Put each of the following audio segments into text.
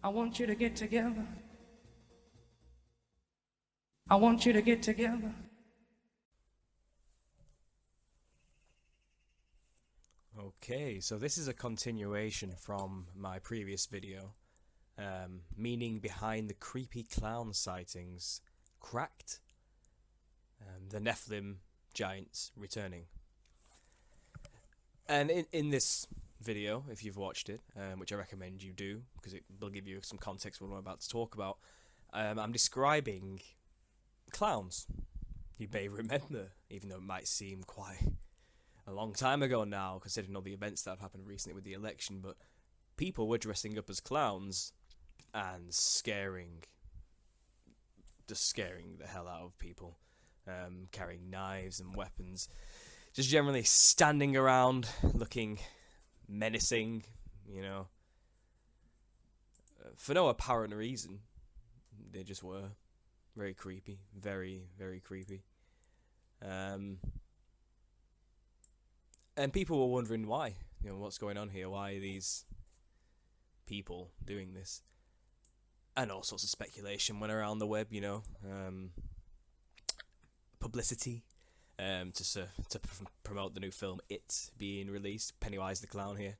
I want you to get together. I want you to get together. Okay, so this is a continuation from my previous video, meaning behind the creepy clown sightings, cracked, the Nephilim Giants returning. And in this video, if you've watched it, which I recommend you do, because it will give you some context for what I'm about to talk about, I'm describing clowns. You may remember, even though it might seem quite a long time ago now, considering all the events that have happened recently with the election, but people were dressing up as clowns and scaring the hell out of people, carrying knives and weapons, just generally standing around looking menacing, you know, for no apparent reason. They just were very creepy, very, very creepy. And people were wondering why, you know, what's going on here, why are these people doing this? And all sorts of speculation went around the web, you know, publicity, to promote the new film It being released, Pennywise the Clown here,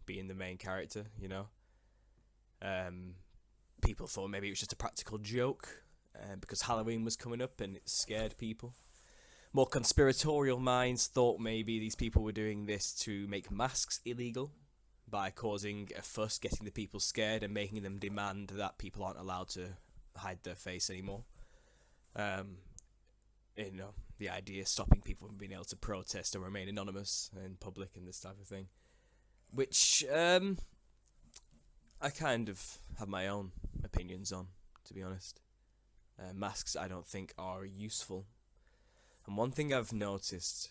being the main character, you know. People thought maybe it was just a practical joke, because Halloween was coming up and it scared people. More conspiratorial minds thought maybe these people were doing this to make masks illegal by causing a fuss, getting the people scared and making them demand that people aren't allowed to hide their face anymore. You know, the idea of stopping people from being able to protest or remain anonymous in public and this type of thing. Which, I kind of have my own opinions on, to be honest. Masks I don't think are useful. And one thing I've noticed,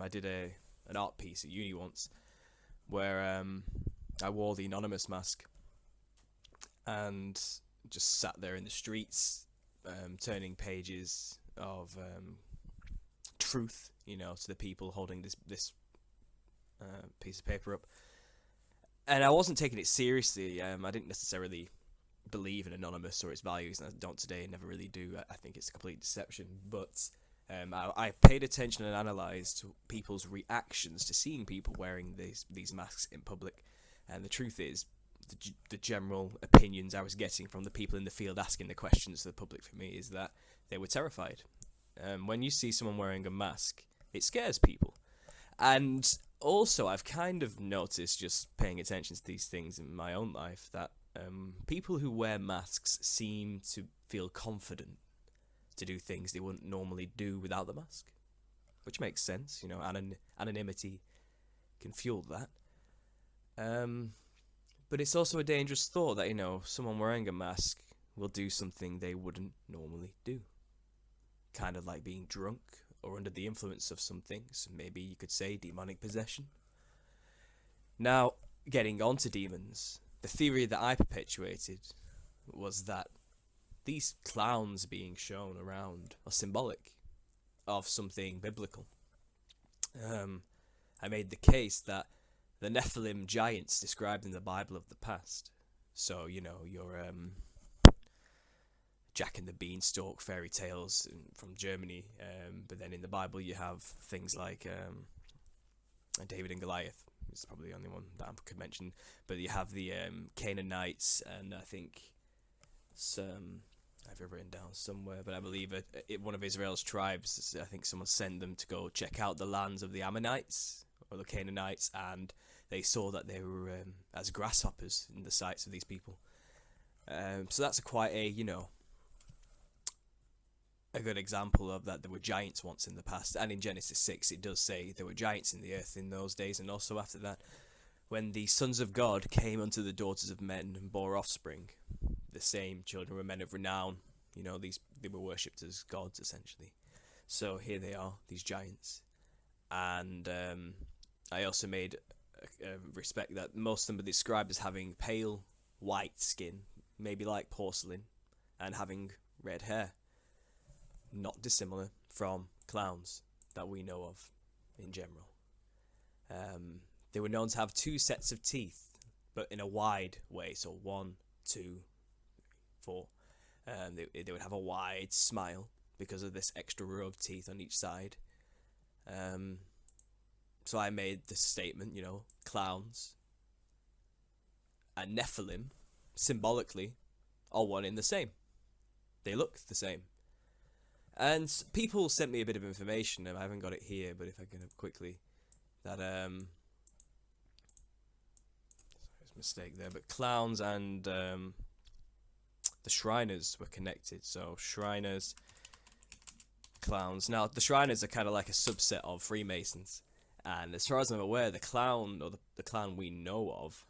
I did an art piece at uni once, where I wore the anonymous mask and just sat there in the streets, turning pages of truth, you know, to the people holding this piece of paper up. And I wasn't taking it seriously. I didn't necessarily believe in anonymous or its values, and I don't today, never really do. I think it's a complete deception, but I paid attention and analysed people's reactions to seeing people wearing these masks in public. And the truth is, the general opinions I was getting from the people in the field asking the questions to the public for me is that they were terrified. When you see someone wearing a mask, it scares people. And also, I've kind of noticed, just paying attention to these things in my own life, that people who wear masks seem to feel confident to do things they wouldn't normally do without the mask, which makes sense. You know, anonymity can fuel that. But it's also a dangerous thought that, you know, someone wearing a mask will do something they wouldn't normally do. Kind of like being drunk or under the influence of some things. Maybe you could say demonic possession. Now, getting on to demons, the theory that I perpetuated was that these clowns being shown around are symbolic of something biblical. I made the case that the Nephilim Giants described in the Bible of the past, so, you know, your Jack and the Beanstalk fairy tales from Germany, but then in the Bible you have things like David and Goliath. It's probably the only one that I could mention, but you have the Canaanites, and I think some I've written down somewhere, but I believe one of Israel's tribes, I think someone sent them to go check out the lands of the Ammonites or the Canaanites, and they saw that they were as grasshoppers in the sights of these people. So that's quite a, you know, a good example of that. There were giants once in the past, and in Genesis 6 it does say there were giants in the earth in those days, and also after that, when the sons of God came unto the daughters of men and bore offspring, the same children were men of renown. You know, they were worshipped as gods, essentially. So here they are, these giants. And I also made respect that most of them are described as having pale white skin, maybe like porcelain, and having red hair. Not dissimilar from clowns that we know of in general. They were known to have two sets of teeth, but in a wide way. So 1, 2, 4. They would have a wide smile because of this extra row of teeth on each side. So I made the statement, you know, clowns and Nephilim, symbolically, are one in the same. They look the same. And people sent me a bit of information, and I haven't got it here, but if I can quickly, that there's a mistake there, but clowns and the Shriners were connected. So Shriners, clowns. Now the Shriners are kind of like a subset of Freemasons, and as far as I'm aware, the clown, or the clown we know of,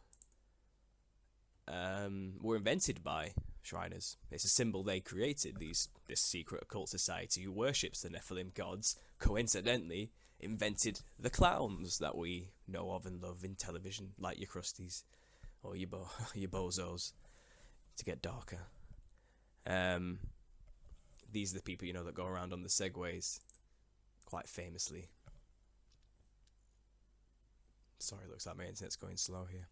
were invented by Shriners. It's a symbol they created. This secret occult society who worships the Nephilim gods, coincidentally, invented the clowns that we know of and love in television, like your Krusties or your Bozos, to get darker. These are the people, you know, that go around on the segways, quite famously. Sorry, looks like my internet's going slow here.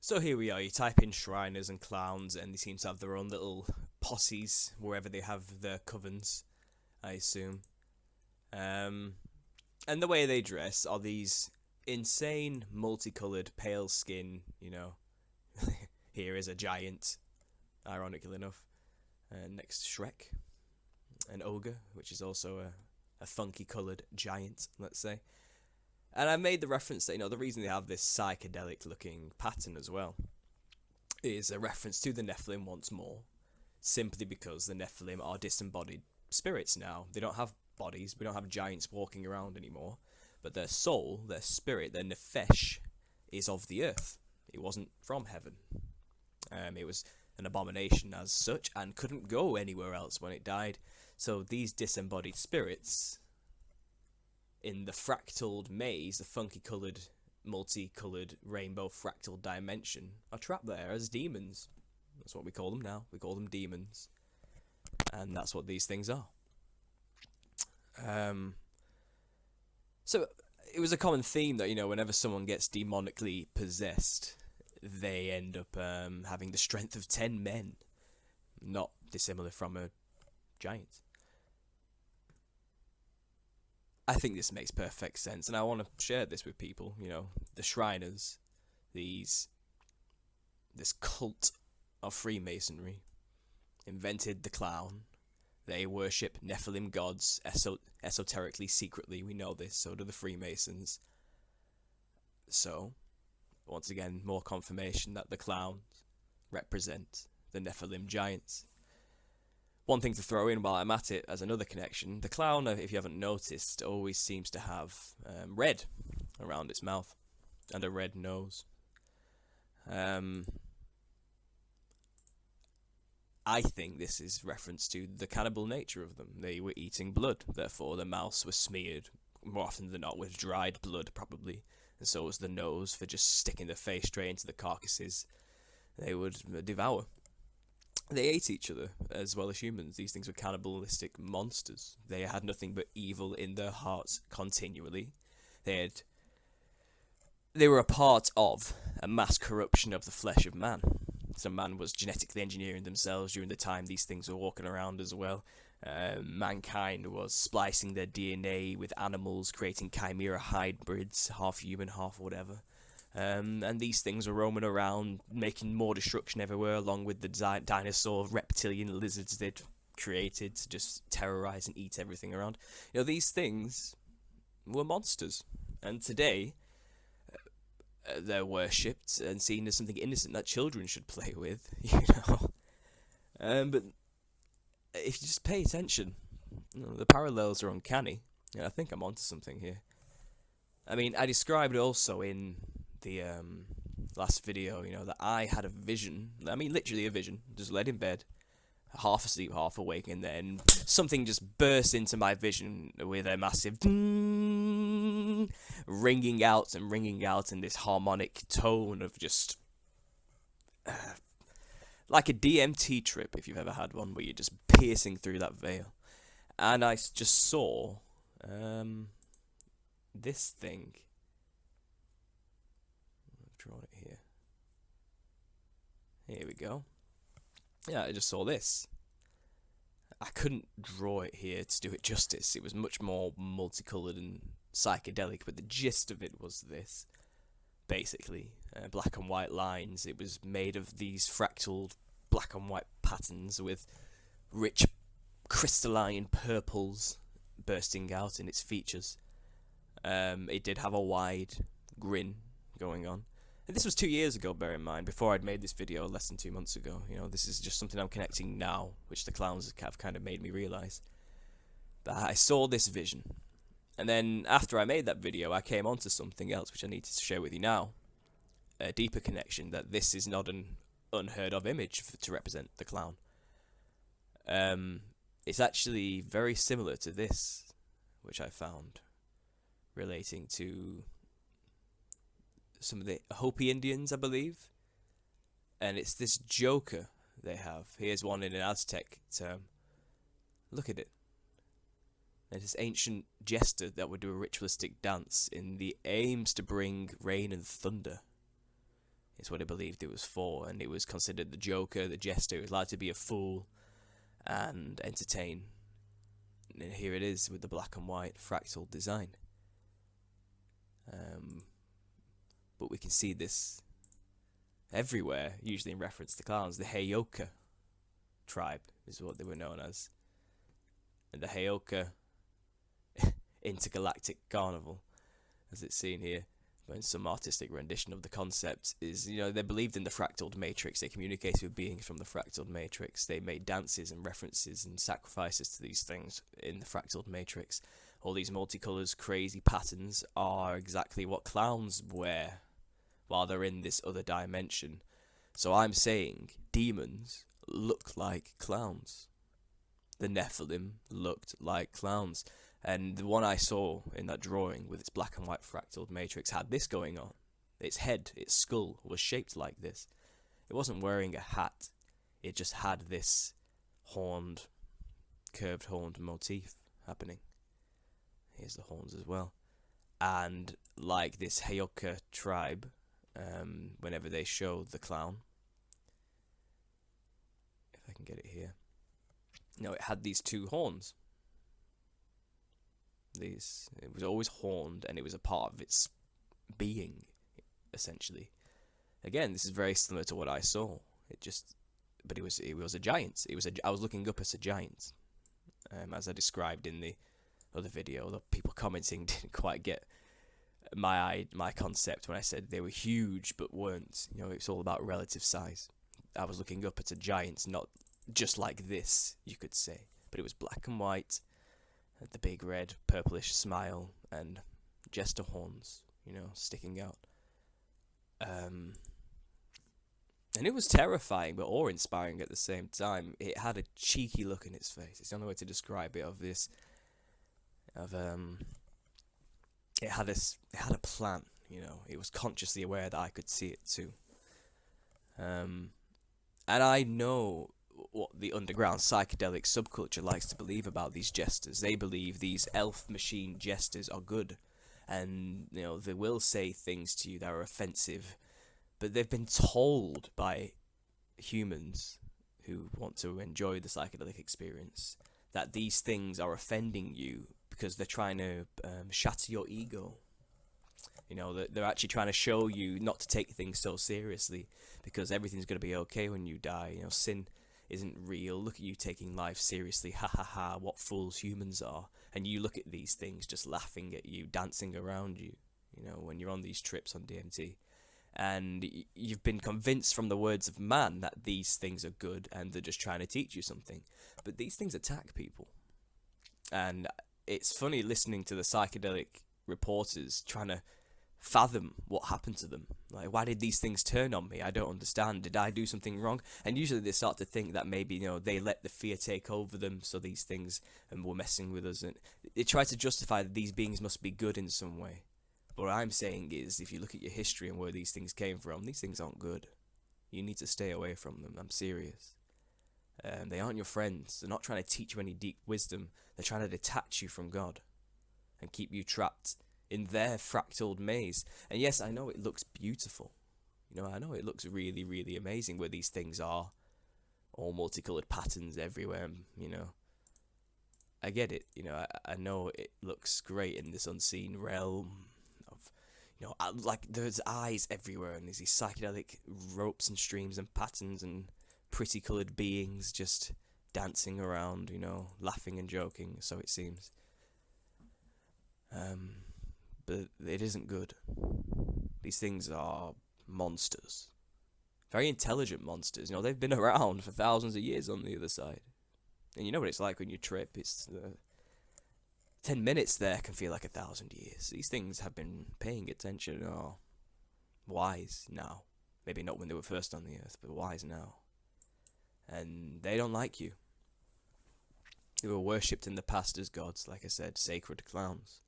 So here we are, you type in Shriners and clowns, and they seem to have their own little posses wherever they have their covens, I assume. And the way they dress are these insane, multicoloured, pale skin, you know. Here is a giant, ironically enough. Next, Shrek, an ogre, which is also a funky coloured giant, let's say. And I made the reference that, you know, the reason they have this psychedelic looking pattern as well is a reference to the Nephilim once more, simply because the Nephilim are disembodied spirits now. They don't have bodies, we don't have giants walking around anymore, but their soul, their spirit, their nefesh is of the earth. It wasn't from heaven. It was an abomination as such and couldn't go anywhere else when it died. So these disembodied spirits, in the fractaled maze, the funky coloured, multicoloured, rainbow fractal dimension, are trapped there as demons. That's what we call them now. We call them demons. And that's what these things are. So it was a common theme that, you know, whenever someone gets demonically possessed, they end up having the strength of 10 men. Not dissimilar from a giant. I think this makes perfect sense, and I want to share this with people, you know, the Shriners, this cult of Freemasonry, invented the clown. They worship Nephilim gods, esoterically, secretly, we know this, so do the Freemasons. So, once again, more confirmation that the clowns represent the Nephilim Giants. One thing to throw in while I'm at it as another connection, the clown, if you haven't noticed, always seems to have red around its mouth and a red nose. I think this is reference to the cannibal nature of them. They were eating blood, therefore the mouths were smeared, more often than not, with dried blood probably, and so was the nose for just sticking the face straight into the carcasses they would devour. They ate each other, as well as humans. These things were cannibalistic monsters. They had nothing but evil in their hearts continually. They were a part of a mass corruption of the flesh of man. So man was genetically engineering themselves during the time these things were walking around as well. Mankind was splicing their DNA with animals, creating chimera hybrids, half human, half whatever. And these things were roaming around, making more destruction everywhere, along with the dinosaur reptilian lizards they'd created to just terrorize and eat everything around. You know, these things were monsters. And today, they're worshipped and seen as something innocent that children should play with, you know. But if you just pay attention, you know, the parallels are uncanny. Yeah, I think I'm onto something here. I mean, I described also in the last video, you know, that I had a vision. I mean, literally a vision. Just laid in bed, half asleep, half awake, and then something just burst into my vision with a massive ding, ringing out in this harmonic tone of just like a DMT trip, if you've ever had one, where you're just piercing through that veil. And I just saw this thing. I've drawn it here. Here we go. Yeah, I just saw this. I couldn't draw it here to do it justice. It was much more multicolored and psychedelic, but the gist of it was this. Basically, black and white lines. It was made of these fractal black and white patterns with rich crystalline purples bursting out in its features. It did have a wide grin going on. And this was 2 years ago, bear in mind, before I'd made this video less than 2 months ago. You know, this is just something I'm connecting now, which the clowns have kind of made me realise. But I saw this vision. And then after I made that video, I came onto something else, which I need to share with you now. A deeper connection, that this is not an unheard of image to represent the clown. It's actually very similar to this, which I found, relating to some of the Hopi Indians, I believe. And it's this joker they have. Here's one in an Aztec term. Look at it. There's this ancient jester that would do a ritualistic dance in the aims to bring rain and thunder. It's what I believed it was for, and it was considered the joker, the jester. It was allowed to be a fool and entertain. And here it is with the black and white fractal design. But we can see this everywhere, usually in reference to clowns. The Heyoka tribe is what they were known as. And the Heyoka intergalactic carnival, as it's seen here, in some artistic rendition of the concept, is, you know, they believed in the fractal matrix. They communicated with beings from the fractal matrix. They made dances and references and sacrifices to these things in the fractal matrix. All these multicolours, crazy patterns are exactly what clowns wear while they're in this other dimension. So I'm saying demons look like clowns. The Nephilim looked like clowns. And the one I saw in that drawing with its black and white fractal matrix had this going on. Its head, its skull, was shaped like this. It wasn't wearing a hat. It just had this horned, curved horned motif happening. Here's the horns as well. And like this Heyoka tribe, whenever they show the clown, if I can get it here, no, it had these two horns. It was always horned, and it was a part of its being, essentially. Again, this is very similar to what I saw. But it was a giant. I was looking up as a giant, as I described in the other video. The people commenting didn't quite get my concept when I said they were huge but weren't. You know, it's all about relative size. I was looking up at a giant, not just like this, you could say, but it was black and white, had the big red purplish smile and jester horns, you know, sticking out. And it was terrifying but awe-inspiring at the same time. It had a cheeky look in its face. It's the only way to describe it. It had a plan, you know. It was consciously aware that I could see it too. And I know what the underground psychedelic subculture likes to believe about these jesters. They believe these elf machine jesters are good, and, you know, they will say things to you that are offensive, but they've been told by humans who want to enjoy the psychedelic experience that these things are offending you because they're trying to shatter your ego. You know, they're actually trying to show you not to take things so seriously, because everything's going to be okay when you die. You know, sin isn't real. Look at you taking life seriously. Ha ha ha, what fools humans are. And you look at these things just laughing at you, dancing around you, you know, when you're on these trips on DMT. And you've been convinced from the words of man that these things are good and they're just trying to teach you something. But these things attack people. And it's funny listening to the psychedelic reporters trying to fathom what happened to them. Like, why did these things turn on me? I don't understand. Did I do something wrong? And usually they start to think that maybe, they let the fear take over them, so these things were messing with us. And they try to justify that these beings must be good in some way. But what I'm saying is, if you look at your history and where these things came from, these things aren't good. You need to stay away from them. I'm serious. They aren't your friends. They're not trying to teach you any deep wisdom. They're trying to detach you from God and keep you trapped in their fractaled maze. And yes, I know it looks beautiful. I know it looks really, really amazing where these things are. All multicolored patterns everywhere, I get it. I know it looks great in this unseen realm of, like there's eyes everywhere and there's these psychedelic ropes and streams and patterns and pretty coloured beings just dancing around, laughing and joking, so it seems. But it isn't good. These things are monsters. Very intelligent monsters. They've been around for thousands of years on the other side. And you know what it's like when you trip. It's 10 minutes there can feel like 1,000 years. These things have been paying attention, are wise now. Maybe not when they were first on the earth, but wise now. And they don't like you. They were worshipped in the past as gods, like I said, sacred clowns.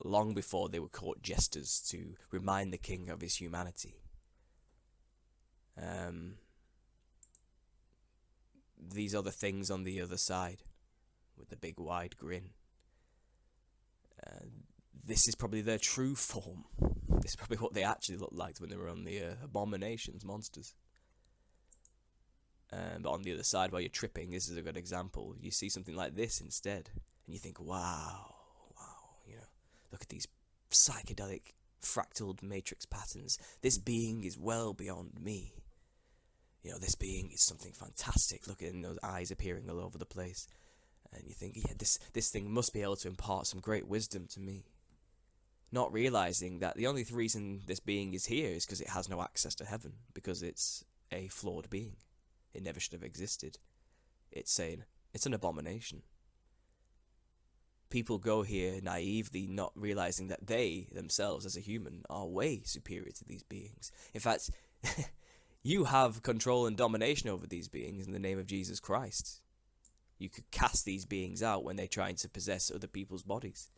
Long before they were called jesters to remind the king of his humanity. These are the things on the other side, with the big wide grin. This is probably their true form. This is probably what they actually looked like when they were on the abominations, monsters. But on the other side, while you're tripping, this is a good example. You see something like this instead, and you think, wow, look at these psychedelic fractaled matrix patterns. This being is well beyond me. This being is something fantastic. Look at those eyes appearing all over the place. And you think, yeah, this thing must be able to impart some great wisdom to me. Not realizing that the only reason this being is here is because it has no access to heaven. Because it's a flawed being. It never should have existed. It's an abomination. People go here naively, not realizing that they, themselves as a human, are way superior to these beings. In fact, you have control and domination over these beings in the name of Jesus Christ. You could cast these beings out when they're trying to possess other people's bodies.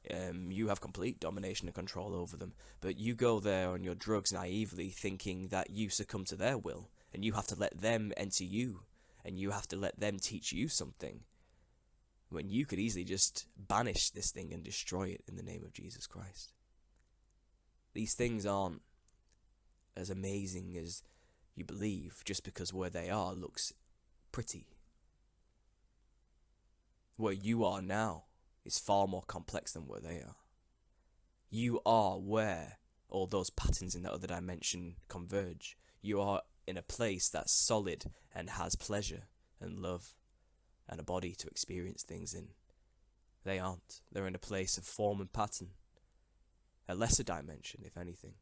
You have complete domination and control over them. But you go there on your drugs naively, thinking that you succumb to their will, and you have to let them enter you, and you have to let them teach you something. When you could easily just banish this thing and destroy it in the name of Jesus Christ. These things aren't as amazing as you believe just because where they are looks pretty. Where you are now is far more complex than where they are. You are where all those patterns in that other dimension converge. You are in a place that's solid and has pleasure and love and a body to experience things in. They aren't. They're in a place of form and pattern. A lesser dimension, if anything.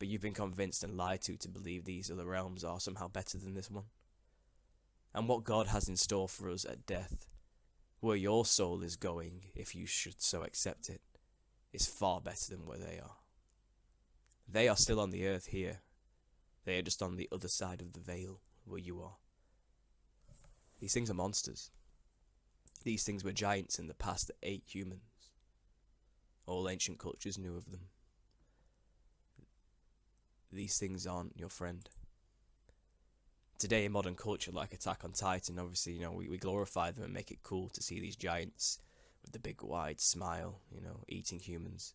But you've been convinced and lied to believe these other realms are somehow better than this one. And what God has in store for us at death, where your soul is going, if you should so accept it, is far better than where they are. They are still on the earth here. They are just on the other side of the veil, where you are. These things are monsters. These things were giants in the past that ate humans. All ancient cultures knew of them. These things aren't your friend. Today in modern culture, like Attack on Titan, obviously, we glorify them and make it cool to see these giants with the big wide smile, eating humans.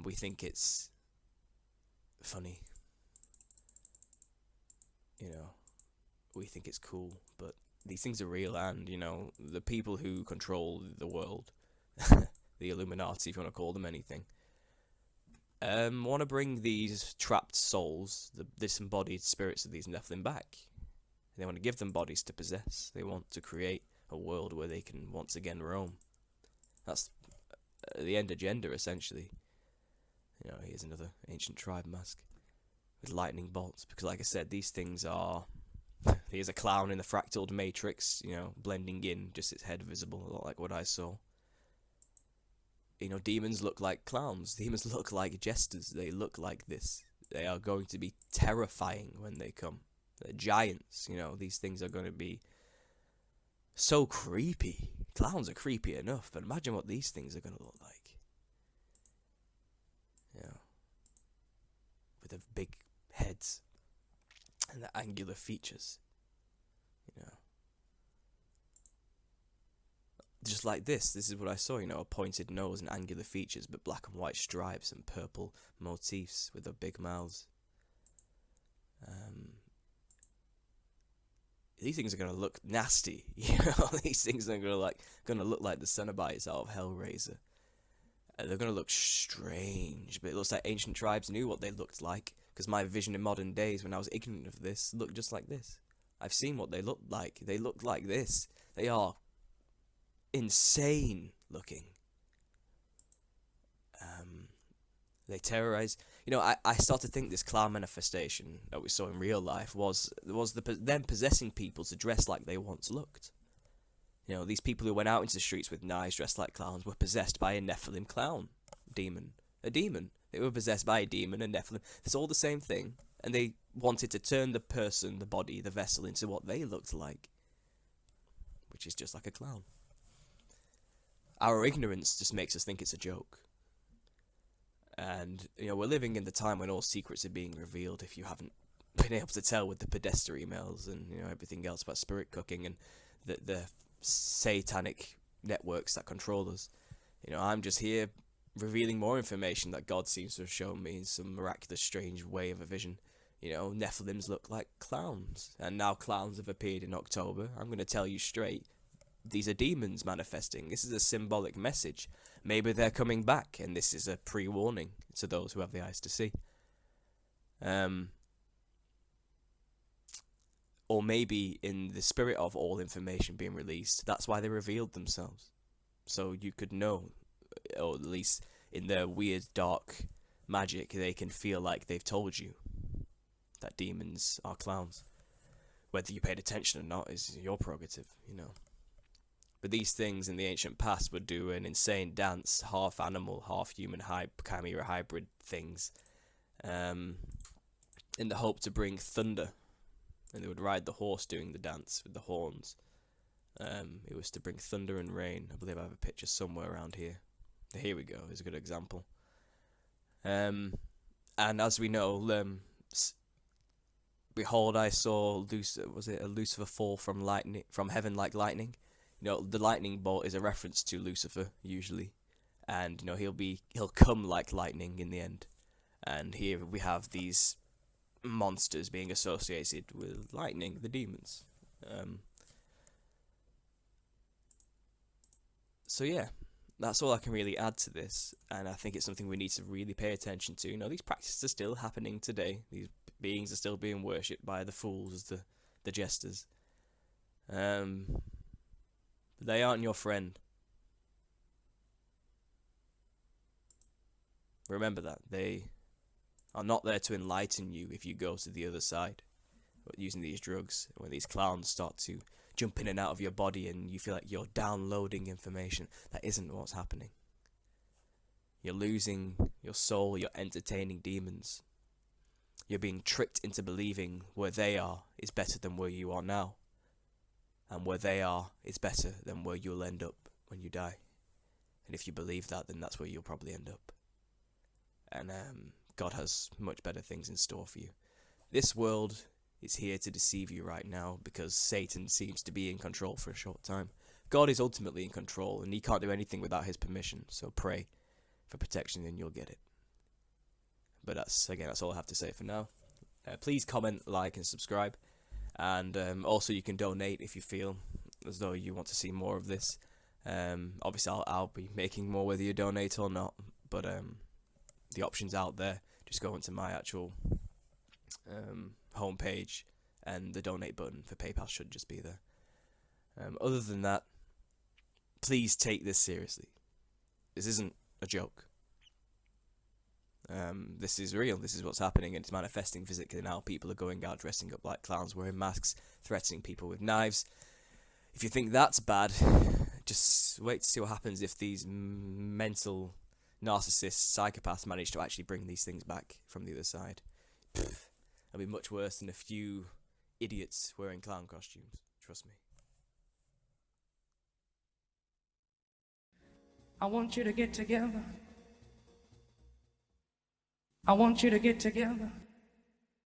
We think it's funny. We think it's cool, but these things are real, and, the people who control the world, the Illuminati, if you want to call them anything, want to bring these trapped souls, the disembodied spirits of these Nephilim back. They want to give them bodies to possess. They want to create a world where they can once again roam. That's the end agenda, essentially. Here's another ancient tribe mask with lightning bolts, because like I said, these things are... Here's a clown in the fractaled matrix, blending in, just its head visible, a lot like what I saw. You know, demons look like clowns. Demons look like jesters. They look like this. They are going to be terrifying when they come. They're giants, you know. These things are going to be so creepy. Clowns are creepy enough, but imagine what these things are going to look like. You know, with the big heads and the angular features. You know, just like this. This is what I saw. You know, a pointed nose and angular features, but black and white stripes and purple motifs with the big mouths. These things are gonna look nasty, you know. These things are gonna look like the Cenobites out of Hellraiser. They're gonna look strange, but it looks like ancient tribes knew what they looked like, because my vision in modern days, when I was ignorant of this, looked just like this. I've seen what they looked like. They look like this. They are insane looking. They terrorize. You know, I start to think this clown manifestation that we saw in real life was them possessing people to dress like they once looked. You know, these people who went out into the streets with knives dressed like clowns were possessed by a Nephilim clown demon. A demon. They were possessed by a demon, a Nephilim. It's all the same thing. And they wanted to turn the person, the body, the vessel into what they looked like. Which is just like a clown. Our ignorance just makes us think it's a joke. And, you know, we're living in the time when all secrets are being revealed, if you haven't been able to tell with the Podesta emails and, you know, everything else about spirit cooking and the satanic networks that control us. You know, I'm just here revealing more information that God seems to have shown me in some miraculous, strange way of a vision. You know, Nephilims look like clowns, and now clowns have appeared in October. I'm going to tell you straight, these are demons manifesting. This is a symbolic message. Maybe they're coming back, and this is a pre-warning to those who have the eyes to see. Or maybe in the spirit of all information being released, that's why they revealed themselves. So you could know, or at least in their weird, dark magic, they can feel like they've told you that demons are clowns. Whether you paid attention or not is your prerogative, you know. But these things in the ancient past would do an insane dance, half animal, half human, chimera hybrid things, in the hope to bring thunder. And they would ride the horse doing the dance with the horns. It was to bring thunder and rain. I believe I have a picture somewhere around here. Here we go, is a good example. And as we know, behold, I saw a Lucifer fall from heaven like lightning. You know, the lightning bolt is a reference to Lucifer usually, and you know he'll come like lightning in the end. And here we have these monsters being associated with lightning, the demons. So yeah, that's all I can really add to this, and I think it's something we need to really pay attention to. You know, these practices are still happening today. These beings are still being worshipped by the fools, the jesters. They aren't your friend. Remember that. They are not there to enlighten you if you go to the other side. But using these drugs, when these clowns start to jump in and out of your body and you feel like you're downloading information, that isn't what's happening. You're losing your soul, you're entertaining demons. You're being tricked into believing where they are is better than where you are now. And where they are is better than where you'll end up when you die. And if you believe that, then that's where you'll probably end up. And God has much better things in store for you. This world is here to deceive you right now because Satan seems to be in control for a short time. God is ultimately in control, and he can't do anything without his permission. So pray for protection and you'll get it. But that's all I have to say for now. Please comment, like, and subscribe. And also you can donate if you feel as though you want to see more of this. Obviously I'll be making more whether you donate or not, but the option's out there. Just go into my actual homepage and the donate button for PayPal should just be there. Other than that, please take this seriously. This isn't a joke. This is real. This is what's happening, and it's manifesting physically now. People are going out dressing up like clowns, wearing masks, threatening people with knives. If you think that's bad, just wait to see what happens if these mental narcissists, psychopaths manage to actually bring these things back from the other side. Pfft, it'll be much worse than a few idiots wearing clown costumes. Trust me. I want you to get together. I want you to get together.